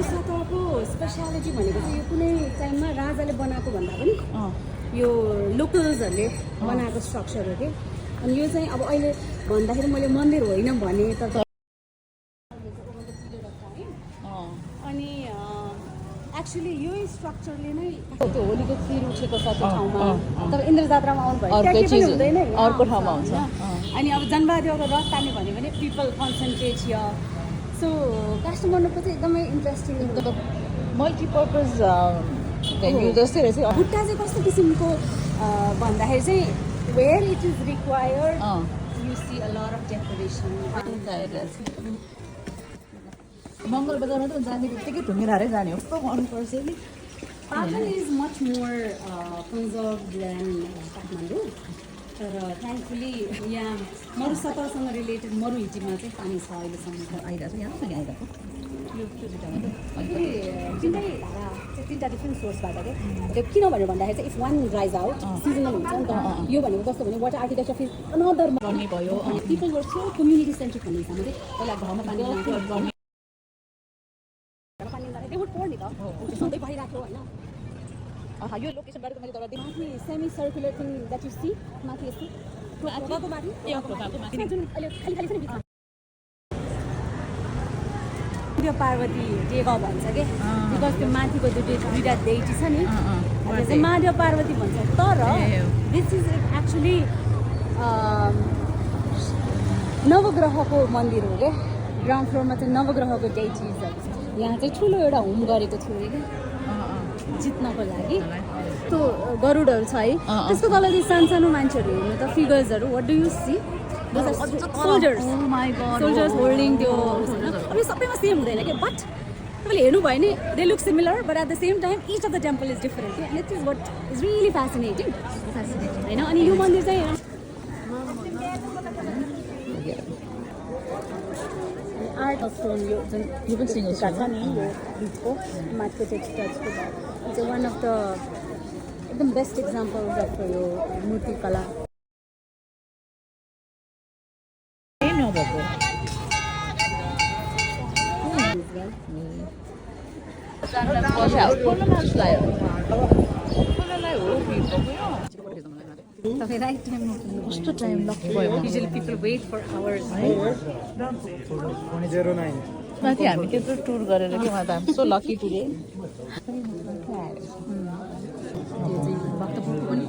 सतहको speciality भनेको चाहिँ यो कुनै टाइममा राजाले बनाएको भन्दा पनि यो लोकल्सहरूले बनाएको स्ट्रक्चर हो कि अनि यो चाहिँ अब अहिले भन्दाखेरि मैले मन्दिर होइन भने त अनि एक्चुअली यो स्ट्रक्चरले नै त्यो होलीको खिर उठेको छ त्यो ठाउँमा तपाईँ इन्द्र जात्रामा आउनुभयो त्यहाँ केही हुँदैन अर्को ठाउँमा हुन्छ अनि अब जनवादीको रथ तान्ने भन्यो भने पिपल कन्सन्ट्रेट हियर सो काठमाडौँको चाहिँ एकदमै इन्ट्रेस्टिङ मल्टिपर्पज जस्तै रहेछ खुट्टा चाहिँ कस्तो किसिमको भन्दाखेरि चाहिँ where it is required you see a lot of decoration Mangal बजारमा त जाने बित्तिकै ढुङ्गिरहेरै जाने हो कस्तो गर्नुपर्छ नि Patan is much more conserved than Kathmandu. तर थ्याङ्कफुली यहाँ मरुसतहसँग रिलेटेड मरुहिटीमा चाहिँ पानी छ अहिलेसम्म आइरहेको छ यहाँ पनि आइरहेको तिनवटा डिफ्रेन्ट सोर्सबाट क्या त्यो किन भनेर भन्दाखेरि चाहिँ इफ वान ड्राइज आउट सिजनल हुन्छ नि त यो भनेको कस्तो भने वाटर आर्किटेक्चर फिल अनदर गर्ने भयो पिपल वर सो कम्युनिटी सेन्ट्रिक भन्ने हिसाबमा चाहिँ पहिला घरमा पानी पर्ने त सधैँ भइरहेको होइन यो लोकेसनबाट मैले तपाईँ माथि semi circular thing that you see माथि यस्तो अहिले खाली खाली छ नि सूर्य पार्वती टेगाउँ भन्छ कि बिकज त्यो माथिको दुईवटा देइटी छ नि त्यो चाहिँ महादेव पार्वती भन्छ तर दिस इज एक्चुली नवग्रहको मन्दिर हो क्या ग्राउन्ड फ्लोरमा चाहिँ नवग्रहको डेइटिजहरू यहाँ चाहिँ ठुलो एउटा होम गरेको थियो अरे क्या जित्नको लागि त्यो गरुडहरू छ है त्यसको तल चाहिँ सानो मान्छेहरू हेर्नु त फिगर्सहरू what do you see soldiers soldiers holding त्यो अब यो सबैमा सेम हुँदैन क्या बट तपाईँले हेर्नुभयो भने they look similar but at the same time each of the temple is different and it is what is really fascinating होइन अनि यो मन्दिर चाहिँ आर्ट अफ स्टोन यो जुन यो पनि सिङ्गल छ नि यो बिचको माथिको टेक्सचर्सको चाहिँ वान अफ द एकदम बेस्ट इक्जाम्पल अफ यो मूर्तिकला नभएको तपाईँ राइट टाइममा कस्तो टाइम लक्की भयो usually people wait for hours माथि हामी त्यत्रो टुर गरेर कि उहाँ त हामी सो लकी टुडे भक्तपुरको पनि